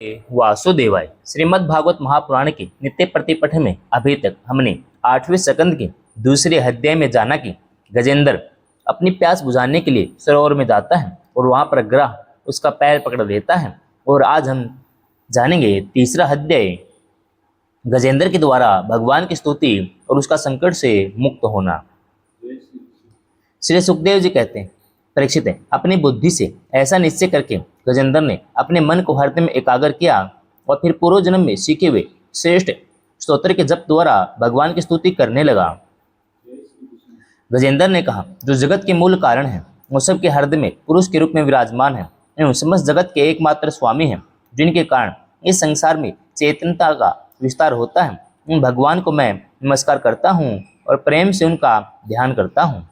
वासुदेवाय। श्रीमद् भागवत महापुराण के नित्य प्रतिपठ में अभी तक हमने 8वें स्कंद के दूसरे अध्याय में जाना कि गजेंद्र अपनी प्यास बुझाने के लिए सरोवर में जाता है और वहां पर ग्रह उसका पैर पकड़ लेता है। और आज हम जानेंगे तीसरा अध्याय, गजेंद्र के द्वारा भगवान की स्तुति और उसका संकट से मुक्त होना। श्री सुखदेव जी कहते हैं, परीक्षित है, अपनी बुद्धि से ऐसा निश्चय करके गजेंद्र ने अपने मन को हृदय में एकाग्र किया और फिर पूर्व जन्म में सीखे हुए श्रेष्ठ स्तोत्र के जप द्वारा भगवान की स्तुति करने लगा। गजेंद्र ने कहा, जो जगत के मूल कारण है, वो सबके हृदय में पुरुष के रूप में विराजमान है एवं समस्त जगत के एकमात्र स्वामी हैं, जिनके कारण इस संसार में चेतनता का विस्तार होता है। उन भगवान को मैं नमस्कार करता हूँ और प्रेम से उनका ध्यान करता हूँ।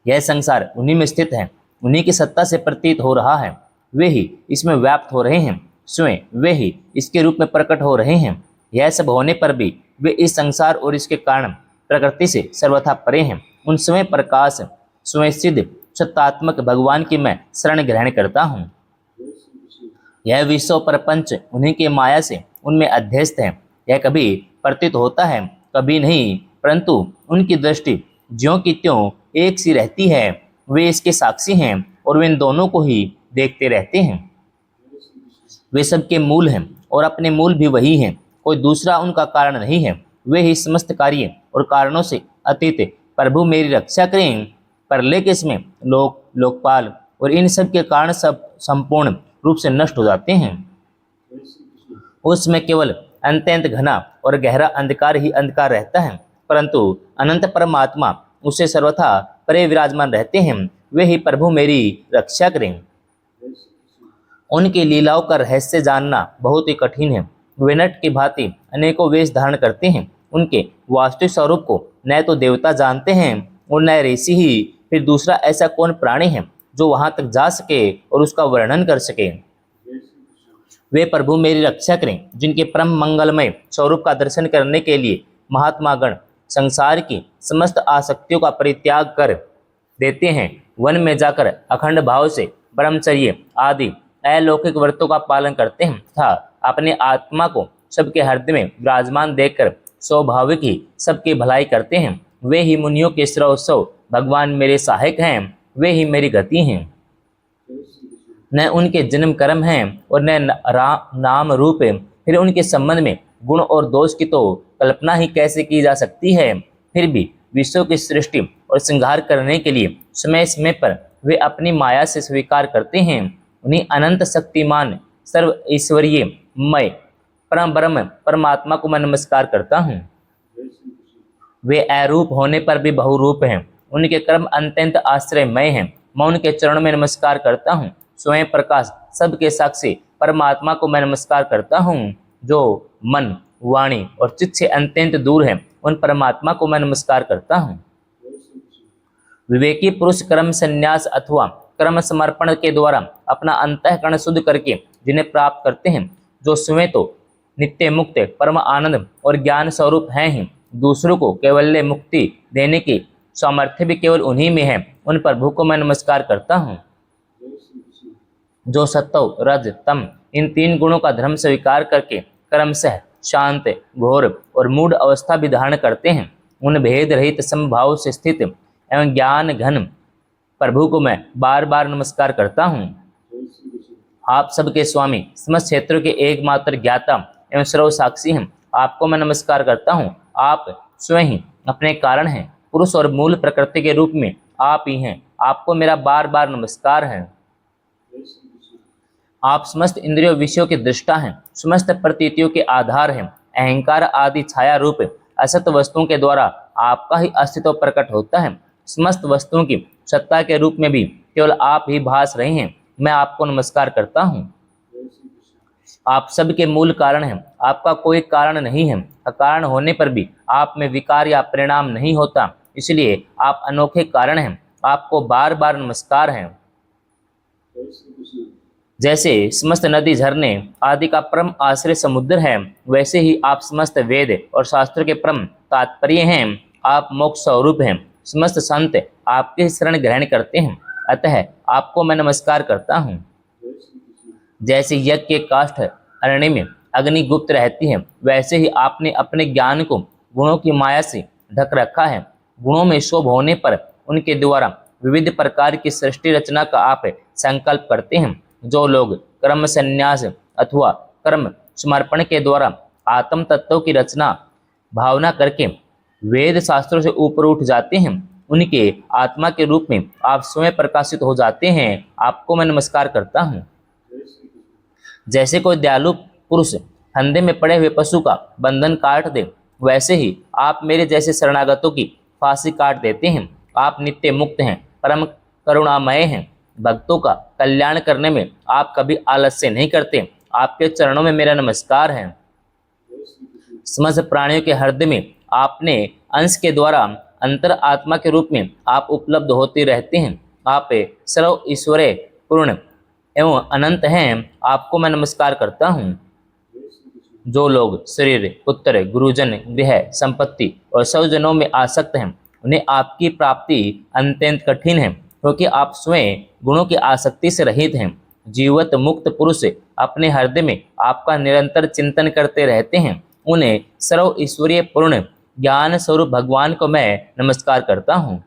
यह संसार उन्हीं में स्थित है, उन्हीं की सत्ता से प्रतीत हो रहा है। वे ही इसमें व्याप्त हो रहे हैं, स्वयं वे ही इसके रूप में प्रकट हो रहे हैं। यह सब होने पर भी वे इस संसार और इसके कारण प्रकृति से सर्वथा परे हैं। उन स्वयं प्रकाश स्वयं सिद्ध सत्तात्मक भगवान की मैं शरण ग्रहण करता हूँ। यह विश्व प्रपंच उन्हीं के माया से उनमें अध्यस्त है। यह कभी प्रतीत होता है, कभी नहीं, परंतु उनकी दृष्टि ज्यों की त्यों एक सी रहती है। वे इसके साक्षी हैं और वे इन दोनों को ही देखते रहते हैं। वे सबके मूल हैं और अपने मूल भी वही हैं, कोई दूसरा उनका कारण नहीं है। वे ही समस्त कार्य और कारणों से अतीत प्रभु मेरी रक्षा करें। परले के इसमें लोक, लोकपाल और इन सब के कारण सब संपूर्ण रूप से नष्ट हो जाते हैं। उसमें केवल अत्यंत घना और गहरा अंधकार ही अंधकार रहता है, परंतु अनंत परमात्मा उससे सर्वथा परे विराजमान रहते हैं। वे ही प्रभु मेरी रक्षा करें। उनकी लीलाओं का रहस्य जानना बहुत ही कठिन है। वे नट की भांति अनेकों वेश धारण करते हैं। उनके वास्तविक स्वरूप को न तो देवता जानते हैं और न ऋषि ही, फिर दूसरा ऐसा कौन प्राणी है जो वहां तक जा सके और उसका वर्णन कर सके। वे प्रभु मेरी रक्षा करें, जिनके परम मंगलमय स्वरूप का दर्शन करने के लिए महात्मा गण संसार की समस्त आसक्तियों का परित्याग कर देते हैं। वन में जाकर अखंड भाव से ब्रह्मचर्य आदि अलौकिक व्रतों का पालन करते हैं तथा अपने आत्मा को सबके हृदय में विराजमान देखकर स्वाभाविक ही सबकी भलाई करते हैं। वे ही मुनियों के श्रोत्सव भगवान मेरे सहायक हैं, वे ही मेरी गति हैं। न उनके जन्म कर्म हैं और न नाम रूप है। फिर उनके संबंध में गुण और दोष की तो कल्पना ही कैसे की जा सकती है। फिर भी विश्व की सृष्टि और श्रृंगार करने के लिए समय समय पर वे अपनी माया से स्वीकार करते हैं। उन्हीं अनंत शक्तिमान सर्व ईश्वरीय मय परम ब्रह्म परमात्मा को मैं नमस्कार करता हूँ। वे अरूप होने पर भी बहुरूप हैं। उनके कर्म अत्यंत आश्चर्यमय हैं। मैं उनके चरणों में नमस्कार करता हूँ। स्वयं प्रकाश सबके साक्षी परमात्मा को मैं नमस्कार करता हूँ। जो मन, वाणी और चित्त से अत्यंत दूर है, उन परमात्मा को मैं नमस्कार करता हूँ। विवेकी पुरुष कर्म संन्यास अथवा कर्म समर्पण के द्वारा अपना अंतःकरण शुद्ध करके जिन्हें प्राप्त करते हैं, जो स्वयं तो नित्य मुक्त परम आनंद और ज्ञान स्वरूप हैं ही, दूसरों को कैवल्य मुक्ति देने की सामर्थ्य भी केवल उन्हीं में है, उन प्रभु को मैं नमस्कार करता हूँ। जो सत्व रज तम इन तीन गुणों का धर्म स्वीकार करके क्रमशः शांत, घोर और मूढ़ अवस्था भी धारण करते हैं, उन भेद रहित समभाव से स्थित एवं ज्ञान घन प्रभु को मैं बार बार नमस्कार करता हूँ। आप सबके स्वामी, समस्त क्षेत्रों के एकमात्र ज्ञाता एवं सर्व साक्षी हैं, आपको मैं नमस्कार करता हूँ। आप स्वयं ही अपने कारण हैं, पुरुष और मूल प्रकृति के रूप में आप ही हैं, आपको मेरा बार बार नमस्कार है। आप समस्त इंद्रियों विषयों के दृष्टा हैं, समस्त प्रतीतियों के आधार हैं। अहंकार आदि छाया रूप असत वस्तुओं के द्वारा आपका ही अस्तित्व प्रकट होता है। समस्त वस्तुओं की सत्ता के रूप में भी केवल आप ही भास रहे हैं। मैं आपको नमस्कार करता हूँ। आप सबके मूल कारण हैं, आपका कोई कारण नहीं है। अकारण होने पर भी आप में विकार या परिणाम नहीं होता, इसलिए आप अनोखे कारण हैं। आपको बार बार नमस्कार है। जैसे समस्त नदी झरने आदि का परम आश्रय समुद्र है, वैसे ही आप समस्त वेद और शास्त्र के परम तात्पर्य हैं। आप मोक्ष स्वरूप हैं। समस्त संत आपके शरण ग्रहण करते हैं, अतः आपको मैं नमस्कार करता हूँ। जैसे यज्ञ के काष्ठ अरण्य में अग्नि गुप्त रहती है, वैसे ही आपने अपने ज्ञान को गुणों की माया से ढक रखा है। गुणों में शोभ होने पर उनके द्वारा विविध प्रकार की सृष्टि रचना का आप संकल्प करते हैं। जो लोग कर्म संन्यास अथवा कर्म समर्पण के द्वारा आत्म तत्वों की रचना भावना करके वेद शास्त्रों से ऊपर उठ जाते हैं, उनके आत्मा के रूप में आप स्वयं प्रकाशित हो जाते हैं। आपको मैं नमस्कार करता हूँ। जैसे कोई दयालु पुरुष फंदे में पड़े हुए पशु का बंधन काट दे, वैसे ही आप मेरे जैसे शरणागतों की फांसी काट देते हैं। आप नित्य मुक्त हैं, परम करुणामय हैं। भक्तों का कल्याण करने में आप कभी आलस्य नहीं करते। आपके चरणों में मेरा नमस्कार है। समस्त प्राणियों के हृदय में आपने अंश के द्वारा अंतर आत्मा के रूप में आप उपलब्ध होते रहते हैं। आप सर्व ईश्वरीय पूर्ण एवं अनंत हैं। आपको मैं नमस्कार करता हूँ। जो लोग शरीर, पुत्र, गुरुजन, गृह, संपत्ति और स्वजनों में आसक्त हैं, उन्हें आपकी प्राप्ति अत्यंत कठिन है, क्योंकि आप स्वयं गुणों की आसक्ति से रहित हैं। जीवत मुक्त पुरुष अपने हृदय में आपका निरंतर चिंतन करते रहते हैं। उन्हें सर्व ईश्वरीय पूर्ण ज्ञान स्वरूप भगवान को मैं नमस्कार करता हूँ।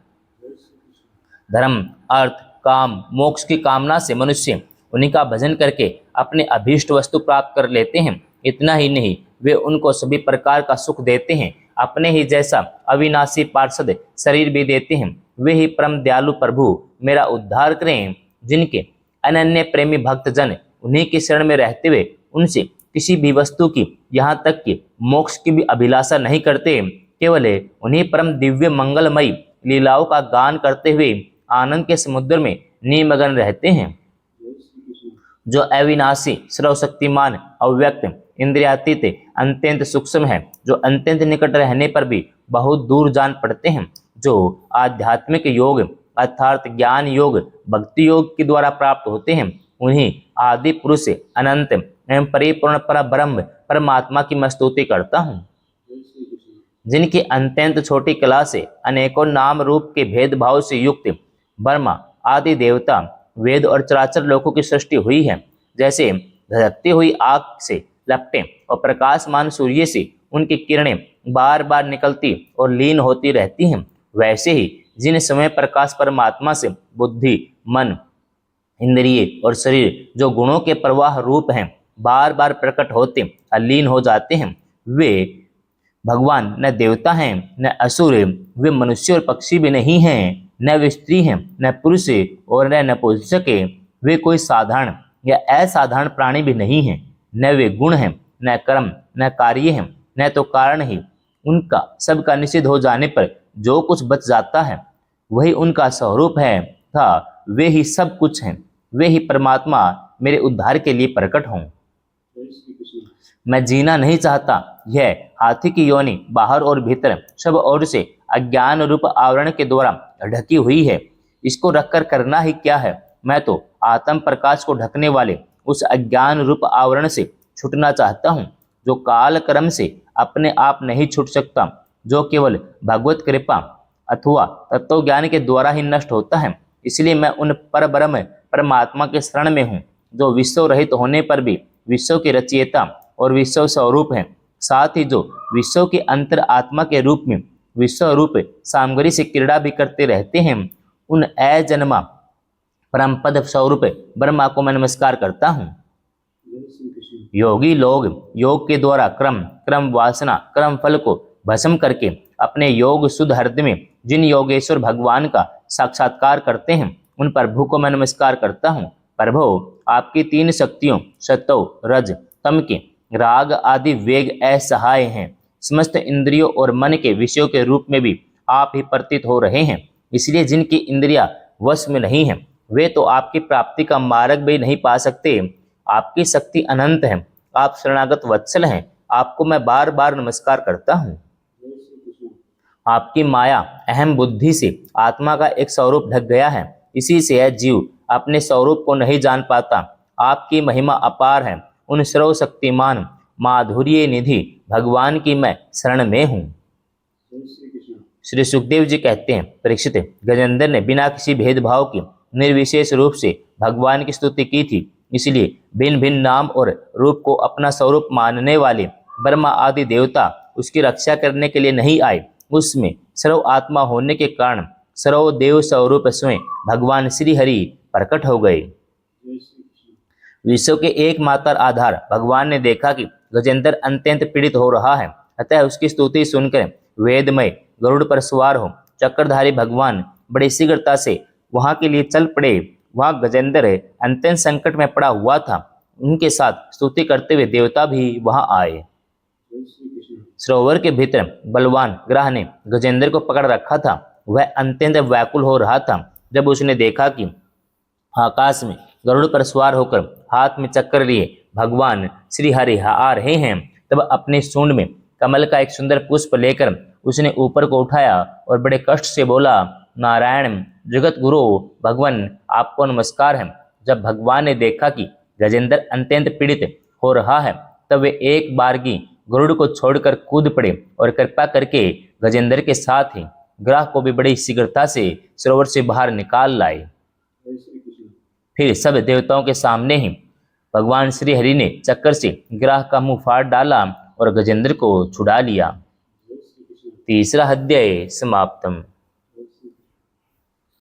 धर्म, अर्थ, काम, मोक्ष की कामना से मनुष्य उन्हीं का भजन करके अपने अभीष्ट वस्तु प्राप्त कर लेते हैं। इतना ही नहीं, वे उनको सभी प्रकार का सुख देते हैं। अपने ही जैसा अविनाशी पार्षद शरीर भी देते हैं। वे ही परम दयालु प्रभु मेरा उद्धार करें। जिनके अनन्य प्रेमी भक्तजन उन्हीं की शरण में रहते हुए उनसे किसी भी वस्तु की, यहाँ तक कि मोक्ष की भी अभिलाषा नहीं करते, केवल उन्हीं परम दिव्य मंगलमयी लीलाओं का गान करते हुए आनंद के समुद्र में निमग्न रहते हैं। जो अविनाशी, सर्वशक्तिमान, अव्यक्त, इंद्रियातीत, अत्यंत सूक्ष्म है, जो अत्यंत निकट रहने पर भी बहुत दूर जान पड़ते हैं, जो आध्यात्मिक योग अर्थात ज्ञान योग, भक्ति योग के द्वारा प्राप्त होते हैं, उन्हीं आदि पुरुष अनंत एवं परिपूर्ण पर ब्रह्म परमात्मा की मैं स्तुति करता हूँ। जिनकी अत्यंत छोटी कला से अनेकों नाम रूप के भेदभाव से युक्त ब्रह्मा आदि देवता, वेद और चराचर लोकों की सृष्टि हुई है। जैसे धधकती हुई आग से लपटें और प्रकाशमान सूर्य से उनकी किरणें बार बार निकलती और लीन होती रहती हैं, वैसे ही जिन समय प्रकाश परमात्मा से बुद्धि, मन, इंद्रिय और शरीर जो गुणों के प्रवाह रूप हैं, बार बार प्रकट होते और लीन हो जाते हैं, वे भगवान न देवता हैं न असुर, वे मनुष्य और पक्षी भी नहीं हैं, न वे स्त्री हैं न पुरुष और न नपुंसक, वे कोई साधारण या असाधारण प्राणी भी नहीं हैं। न वे गुण हैं, न कर्म, न कार्य हैं, न तो कारण ही। उनका सबका निषेध हो जाने पर जो कुछ बच जाता है वही उनका स्वरूप है था। वे ही सब कुछ हैं। वे ही परमात्मा मेरे उद्धार के लिए प्रकट हों। मैं जीना नहीं चाहता। यह हाथी की योनि बाहर और भीतर सब ओर से अज्ञान रूप आवरण के द्वारा ढकी हुई है। इसको रखकर करना ही क्या है। मैं तो आत्म प्रकाश को ढकने वाले उस अज्ञान रूप आवरण से छूटना चाहता हूँ, जो काल कर्म से अपने आप नहीं छूट सकता, जो केवल भगवत कृपा अथवा तत्व ज्ञान के द्वारा ही नष्ट होता है। इसलिए मैं उन पर ब्रह्म परमात्मा के शरण में हूँ, जो विश्व रहित होने पर भी विश्व के रचयिता और विश्व स्वरूप है, साथ ही जो विश्व के अंतर आत्मा के रूप में विश्व रूप सामग्री से क्रीड़ा भी करते रहते हैं। उन अजन्मा परम पद स्वरूप ब्रह्मा को मैं नमस्कार करता हूँ। योगी लोग योग के द्वारा क्रम वासना क्रम फल को भस्म करके अपने योग शुद्ध हृदय में जिन योगेश्वर भगवान का साक्षात्कार करते हैं, उन प्रभु को मैं नमस्कार करता हूँ। प्रभु, आपकी तीन शक्तियों सत्व रज तम के राग आदि वेग असहाय हैं। समस्त इंद्रियों और मन के विषयों के रूप में भी आप ही प्रतीत हो रहे हैं। इसलिए जिनकी इंद्रियां वश में नहीं हैं, वे तो आपकी प्राप्ति का मार्ग भी नहीं पा सकते। आपकी शक्ति अनंत है। आप शरणागत वत्सल हैं। आपको मैं बार बार नमस्कार करता हूँ। आपकी माया अहम बुद्धि से आत्मा का एक स्वरूप ढक गया है। इसी से यह जीव अपने स्वरूप को नहीं जान पाता। आपकी महिमा अपार है। उन सर्वशक्तिमान माधुर्य निधि भगवान की मैं शरण में हूँ। श्री सुखदेव जी कहते हैं, परीक्षित, गजेंद्र ने बिना किसी भेदभाव के निर्विशेष रूप से भगवान की स्तुति की थी। इसलिए भिन्न भिन्न नाम और रूप को अपना स्वरूप मानने वाले ब्रह्मा आदि देवता उसकी रक्षा करने के लिए नहीं आए। उसमें सर्व आत्मा होने के कारण सर्वदेव स्वरूप स्वयं भगवान श्री हरि प्रकट हो गए। विश्व के एकमात्र आधार भगवान ने देखा कि गजेंद्र अत्यंत पीड़ित हो रहा है, अतः उसकी स्तुति सुनकर वेदमय गरुड़ पर सवार हो चक्रधारी भगवान बड़ी शीघ्रता से वहां के लिए चल पड़े। वहां गजेंद्र अत्यंत संकट में पड़ा हुआ था। उनके साथ स्तुति करते हुए देवता भी वहां आए। सरोवर के भीतर बलवान ग्रह ने गजेंद्र को पकड़ रखा था। वह अत्यंत व्याकुल हो रहा था। जब उसने देखा कि आकाश में गरुड़ पर सवार होकर हाथ में चक्र लिए भगवान श्री हरि आ रहे हैं, तब अपने सूंड में कमल का एक सुंदर पुष्प लेकर उसने ऊपर को उठाया और बड़े कष्ट से बोला, नारायण जगत गुरु भगवान आपको नमस्कार है। जब भगवान ने देखा कि गजेंद्र अत्यंत पीड़ित हो रहा है, तब वे एक बारगी गरुड़ को छोड़कर कूद पड़े और कृपा करके गजेंद्र के साथ ही ग्रह को भी बड़ी शीघ्रता से सरोवर से बाहर निकाल लाए। फिर सब देवताओं के सामने ही भगवान श्री हरि ने चक्र से ग्रह का मुंह फाड़ डाला और गजेंद्र को छुड़ा लिया। तीसरा अध्याय समाप्तम।